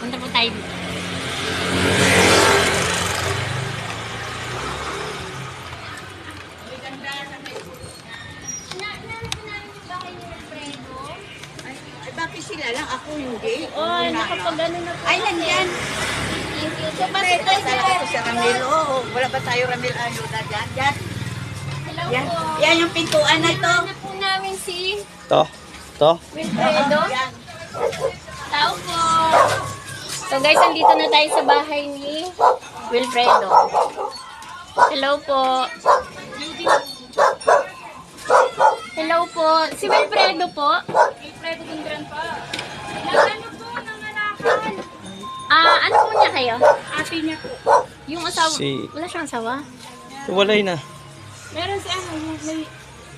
Punta po tayo dito. Ay, bakit sila lang? Ako hindi. Oh, nakapag-ano na po. Ay, nandyan. Thank you. So, Kasi pasok tayo kasala dito. ko sa Ramil. Oo, wala ba tayo Ramil Ayuda dyan? Yan. Hello Yan. po. Yan yung pintuan na ito. Ano po namin si To. Wilfredo. Yan. Tao po. So guys, andito na tayo sa bahay ni Wilfredo. Hello po. Hello po. Si Wilfredo po. Wilfredo Gundran po. Ano po, nanganakan. Ano po niya kayo? Ate niya po. Yung asawa. Wala siyang asawa? Walay na. Meron si may...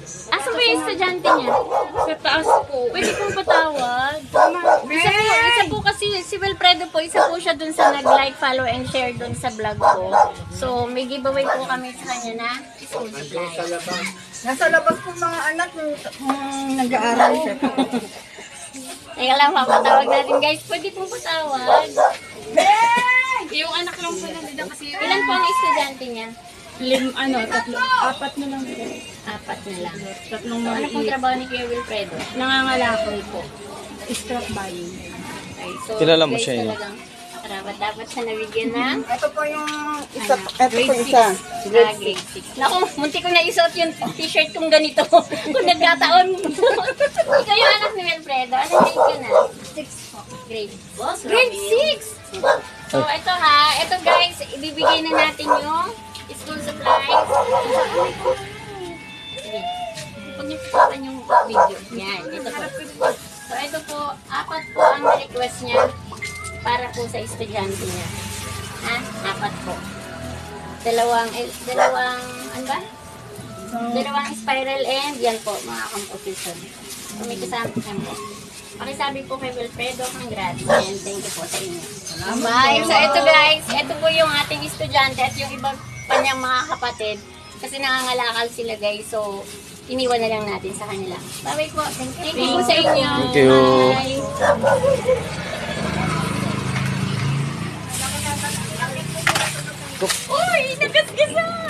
Asa ba yung estudyante niya? Sa taas po. Pwede pong patawad. Isa po kasi, si Wilfredo po, isa po siya dun sa nag-like, follow, and share dun sa vlog ko. So, may giveaway po kami sa kanya na school supply. Nasa labas po mga anak nag-aaral siya. Teka lang, papatawag natin guys. Pwede pong patawad. Yung anak lang po nandito kasi Ilan po ang estudyante niya? apat na lang po. Apat na lang. Tatlong So, ano pong trabaho ni Kuya Wilfredo? nangangalakal po. Scrap buying. Okay, so, Kilala mo guys, siya, yun? talagang dapat siya nabigyan ng Ito po yung isa. Ano? Ito po Grade isa. grade 6. Naku, munti ko na isuot yung t-shirt kong ganito. Kung nagkataon. Ikaw yung anak ni Wilfredo. Ano grade ka na? 6 po. Grade. Grade 6! So, ito ha. Ito guys, ibibigay na natin yung school supplies. Sige. Huwag niyo pasukan yung video. Yan, ito po. So, ito po, 4 po ang request niya para po sa estudyante niya. Ha? 4 po. Dalawang, ano ba? Dalawang spiral and yan po, mga composition. So, may kasama po. Pakisabi po kay Wilfredo, congrats and thank you po sa inyo. Bye! So, ito guys, ito po yung ating estudyante at yung iba pa niyang mga kapatid. Kasi nangangalakal sila guys, so iniwan na lang natin sa kanila. Bye-bye po. Thank you po sa inyo. Thank you. Bye! Uy! Nagasgasan!